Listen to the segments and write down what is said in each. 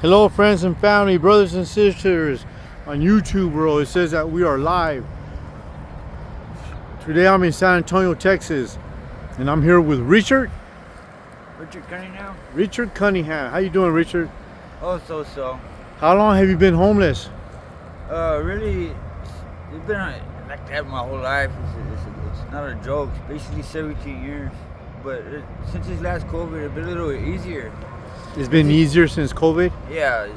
Hello, friends and family, brothers and sisters on YouTube world. It says that we are live. Today I'm in San Antonio, Texas, and I'm here with Richard. Richard Cunningham? Richard Cunningham. How you doing, Richard? Oh, so. How long have you been homeless? Really, it's been like that my whole life. It's not a joke. It's basically 17 years. But since this last COVID, it's been a little easier. It's been easier since COVID? Yeah,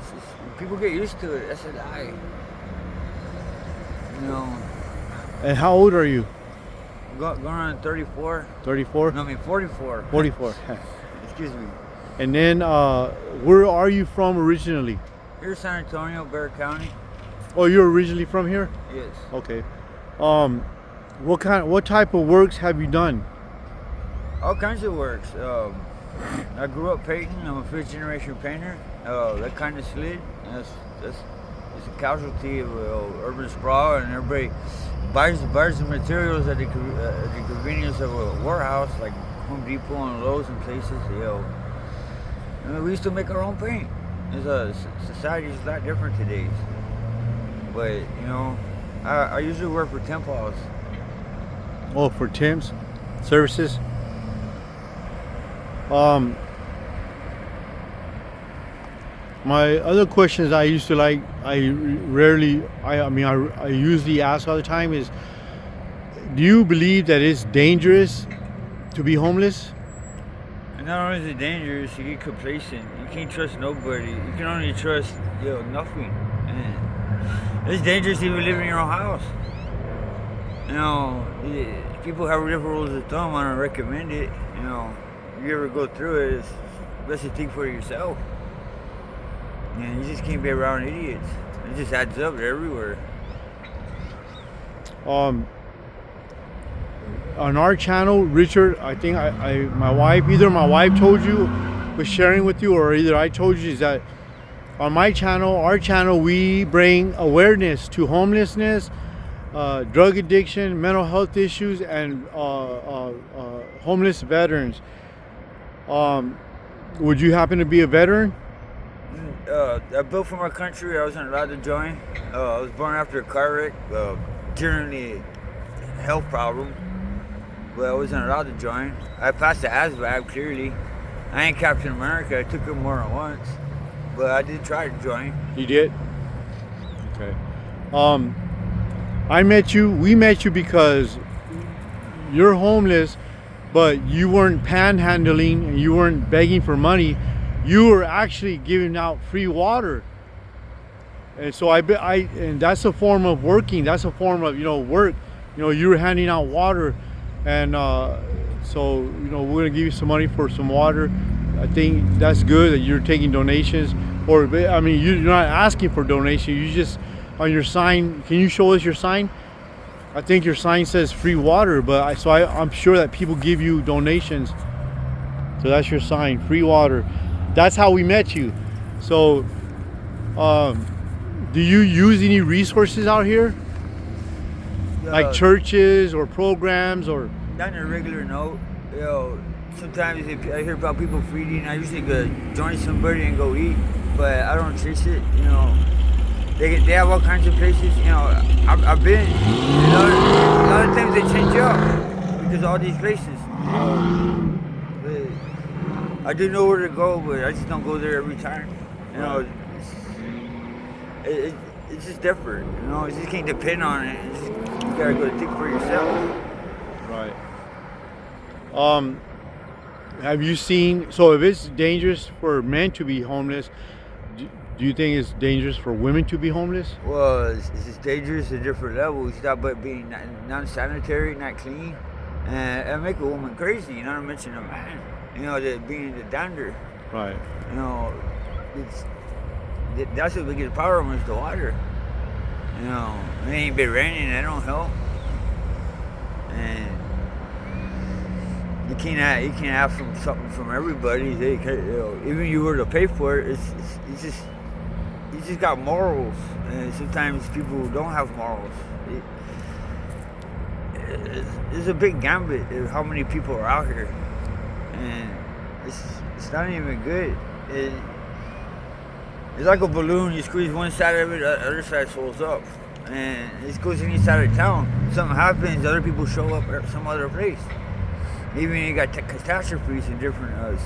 people get used to it. That's a lie. You know. And how old are you? Going on 34. 34? No, I mean 44. 44. Excuse me. And then, where are you from originally? Here, San Antonio, Bexar County. Oh, you're originally from here? Yes. Okay. What type of works have you done? All kinds of works. I grew up painting. I'm a fifth generation painter. That kind of slid. It's a casualty of urban sprawl, and everybody buys the materials at the convenience of a warehouse like Home Depot and Lowe's and places. And we used to make our own paint. Society is a lot different today. But I usually work for temp halls. Oh, for temps, services. My other questions I usually ask all the time is, do you believe that it's dangerous to be homeless? And not only is it dangerous, you get complacent. You can't trust nobody. You can only trust nothing. And it's dangerous even living in your own house. People have different rules of thumb. I don't recommend it. If you ever go through it, it's best to think for yourself. And you just can't be around idiots. It just adds up. They're everywhere. On our channel, Richard, I think my wife told you, was sharing with you, or either I told you, is that on our channel, we bring awareness to homelessness, drug addiction, mental health issues, and homeless veterans. Would you happen to be a veteran? I built for my country. I wasn't allowed to join. I was born after a car wreck, generally a health problem, but I wasn't allowed to join. I passed the ASVAB clearly. I ain't Captain America. I took it more than once, but I did try to join. You did? Okay. We met you because you're homeless, but you weren't panhandling and you weren't begging for money. You were actually giving out free water, and so and that's a form of working. That's a form of work. You were handing out water, and so we're gonna give you some money for some water. I think that's good that you're taking donations, or I mean you're not asking for donation. You just on your sign. Can you show us your sign? I think your sign says free water, but I'm sure that people give you donations. So that's your sign, free water. That's how we met you. So, do you use any resources out here? Like churches or programs or? Not on a regular note. Sometimes if I hear about people feeding, I usually go join somebody and go eat, but I don't chase it. They have all kinds of places. I've been. A lot of times they change up because of all these places. I do know where to go, but I just don't go there every time. It's just different. You just can't depend on it. You gotta go think for yourself. Right. Have you seen? So if it's dangerous for men to be homeless, do you think it's dangerous for women to be homeless? Well, it's just dangerous at different levels. Not but being non-sanitary, not clean, and it make a woman crazy. Not to mention a man. That being the dander. Right. That's the biggest problem is the water. It ain't been raining. That don't help. And you can't have something from everybody. Even you were to pay for it, it's just got morals. And sometimes people don't have morals. It's a big gambit of how many people are out here. And it's not even good. It's like a balloon. You squeeze one side of it, the other side swells up. And it goes in each side of town. Something happens, other people show up at some other place. Even you got catastrophes in different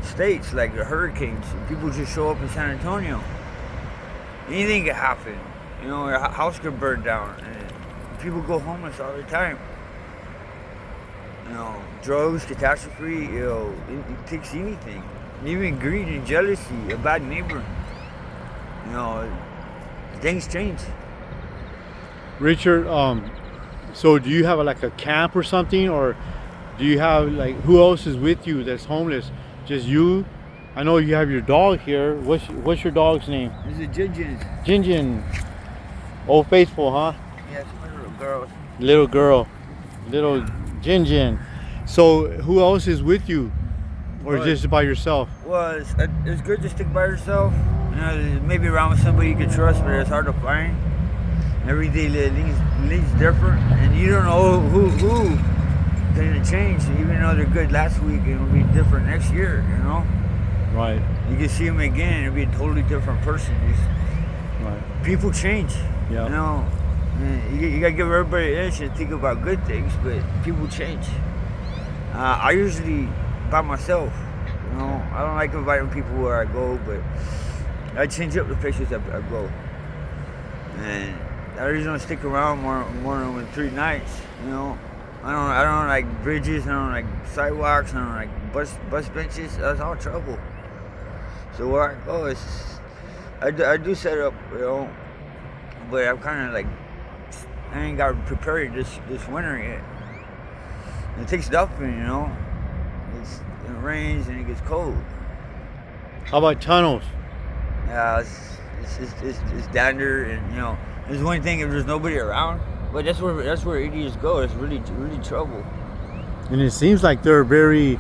states, like the hurricanes. People just show up in San Antonio. Anything can happen. You know, a house could burn down. And people go homeless all the time. You know, drugs, catastrophe, you know, it takes anything. Even greed and jealousy, a bad neighbor. You know, things change. Richard, so do you have like a camp or something, or do you have like, who else is with you that's homeless? Just you? I know you have your dog here. What's your dog's name? It's a Jinjin. Jinjin. Old Faithful, huh? Yes, my little girl. Little girl. Little Jinjin. So who else is with you? Or just by yourself? Well, it's good to stick by yourself. You know, maybe around with somebody you can trust, but it's hard to find. Every day leads different, and you don't know who's going to change. Even though they're good last week, it'll be different next year, you know? Right. You can see them again, it'll be a totally different person. Right. People change. Yeah. You know, you got to give everybody an inch and think about good things, but people change. I usually by myself, you know. I don't like inviting people where I go, but I change up the places I go. And I usually don't stick around more than 3 nights, you know. I don't like bridges, I don't like sidewalks, I don't like bus benches. That's all trouble. So where I go is, I do set up, you know, but I'm kind of like, I ain't got prepared this winter yet. It takes dumping, you know. It rains and it gets cold. How about tunnels? Yeah, it's dander, and you know, there's one thing if there's nobody around, but that's where idiots go. It's really trouble. And it seems like they're very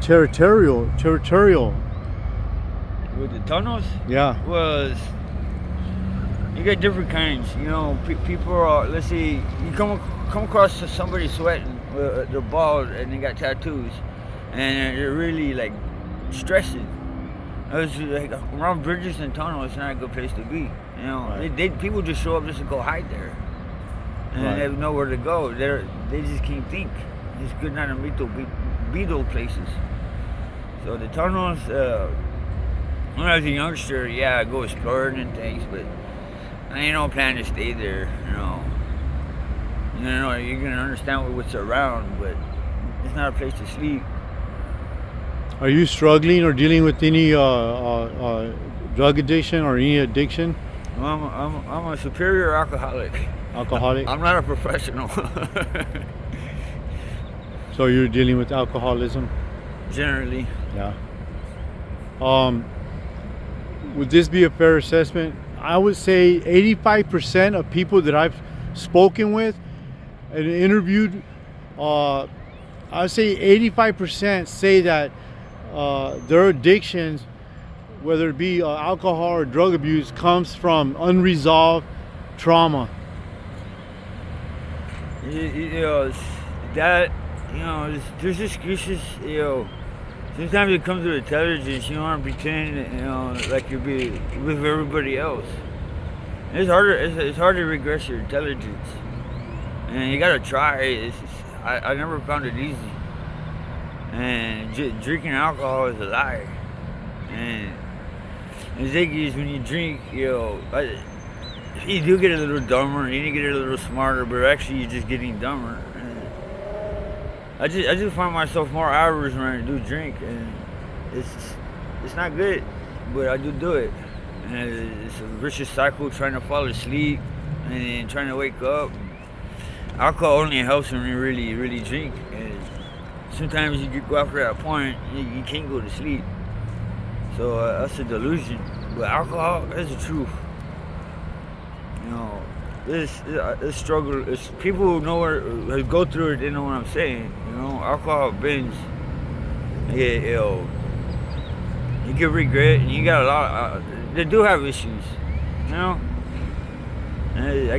territorial. With the tunnels? Yeah. Was you got different kinds. You know, people are. Let's see, you come across somebody sweating, they're bald and they got tattoos, and they're really like stressing. It's like around bridges and tunnels, it's not a good place to be. You know, right. People just show up just to go hide there, and right. They have nowhere to go. They just can't think. It's good not to be those places. So the tunnels. When I was a youngster, yeah, I go exploring and things, but I ain't no plan to stay there. You know, you're gonna understand what's around, but it's not a place to sleep. Are you struggling or dealing with any drug addiction or any addiction? I'm a superior alcoholic. Alcoholic? I'm not a professional. So you're dealing with alcoholism? Generally. Yeah. Would this be a fair assessment? I would say 85% of people that I've spoken with and interviewed, I would say 85% say that their addictions, whether it be alcohol or drug abuse, comes from unresolved trauma. There's excuses, sometimes it comes with intelligence. You don't want to pretend, like you'll be with everybody else. It's hard to regress your intelligence, and you gotta try. I never found it easy. And drinking alcohol is a lie. And the thing is, when you drink, you do get a little dumber, you get a little smarter, but actually you're just getting dumber. I just find myself more hours when I do drink, and it's not good, but I do it. And it's a vicious cycle, trying to fall asleep and then trying to wake up. Alcohol only helps when you really drink, and sometimes you go after that point, you can't go to sleep. So that's a delusion. But alcohol, that's the truth. This struggle, people who know who go through it, they know what I'm saying. Alcohol binge. You get regret, and you got a lot. They do have issues, And I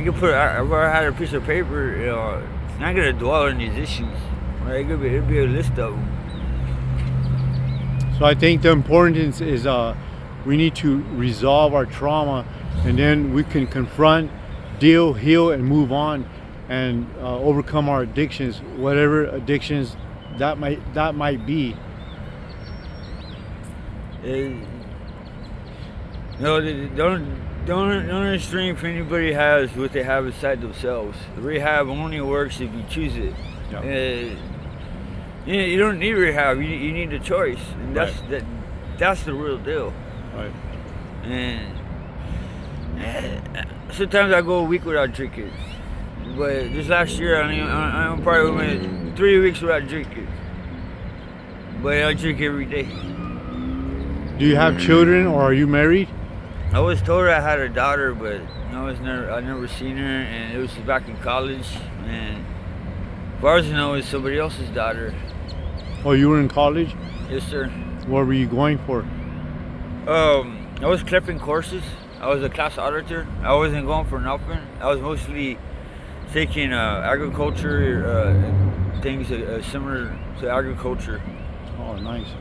had a piece of paper, I'm not gonna dwell on these issues. Right? It'll be a list of them. So I think the importance is we need to resolve our trauma, and then we can confront, deal, heal, and move on, and overcome our addictions, whatever addictions that might be. Don't strength anybody has what they have inside themselves. Rehab only works if you choose it. Yeah. You don't need rehab. You need a choice, and that's the real deal. Right. And sometimes I go a week without drinking, but this last year I probably went 3 weeks without drinking. But I drink every day. Do you have children, or are you married? I was told I had a daughter, but I never seen her, and it was back in college. And as far as I know, it's somebody else's daughter. Oh, you were in college? Yes, sir. What were you going for? I was clipping courses. I was a class auditor. I wasn't going for nothing. I was mostly taking agriculture things similar to agriculture. Oh, nice.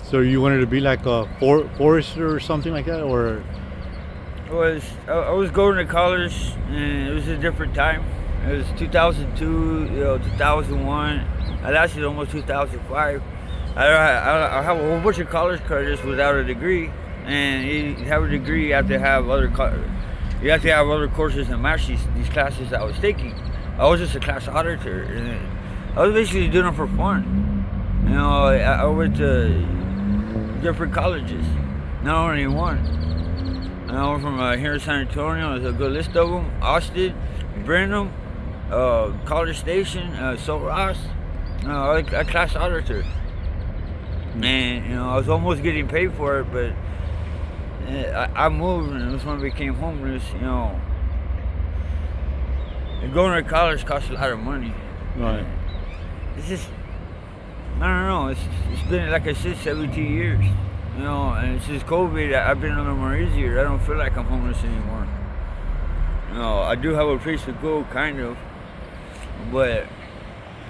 So you wanted to be like a forester or something like that, or? I was going to college, and it was a different time. It was 2002, 2001. I lasted almost 2005. I have a whole bunch of college credits without a degree, and you have a degree, you have to have other courses and match these classes I was taking. I was just a class auditor, and I was basically doing it for fun. I went to different colleges, not only one. I went from here in San Antonio, there's a good list of them: Austin, Brenham, College Station, Sul Ross. A class auditor, and I was almost getting paid for it, but I moved, and that's when I became homeless. And going to college costs a lot of money. Right. It's just, I don't know. It's been, like I said, 17 years. And since COVID, I've been a little more easier. I don't feel like I'm homeless anymore. I do have a place to go, kind of, but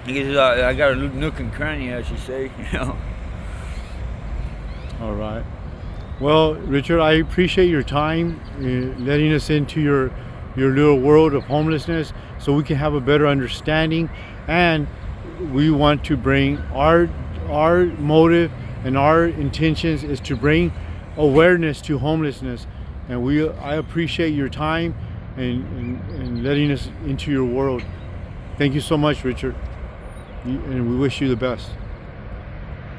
I got a nook and cranny, I should say. All right. Well, Richard, I appreciate your time, letting us into your little world of homelessness, so we can have a better understanding. And we want to bring our motive and our intentions is to bring awareness to homelessness. And I appreciate your time and letting us into your world. Thank you so much, Richard. And we wish you the best.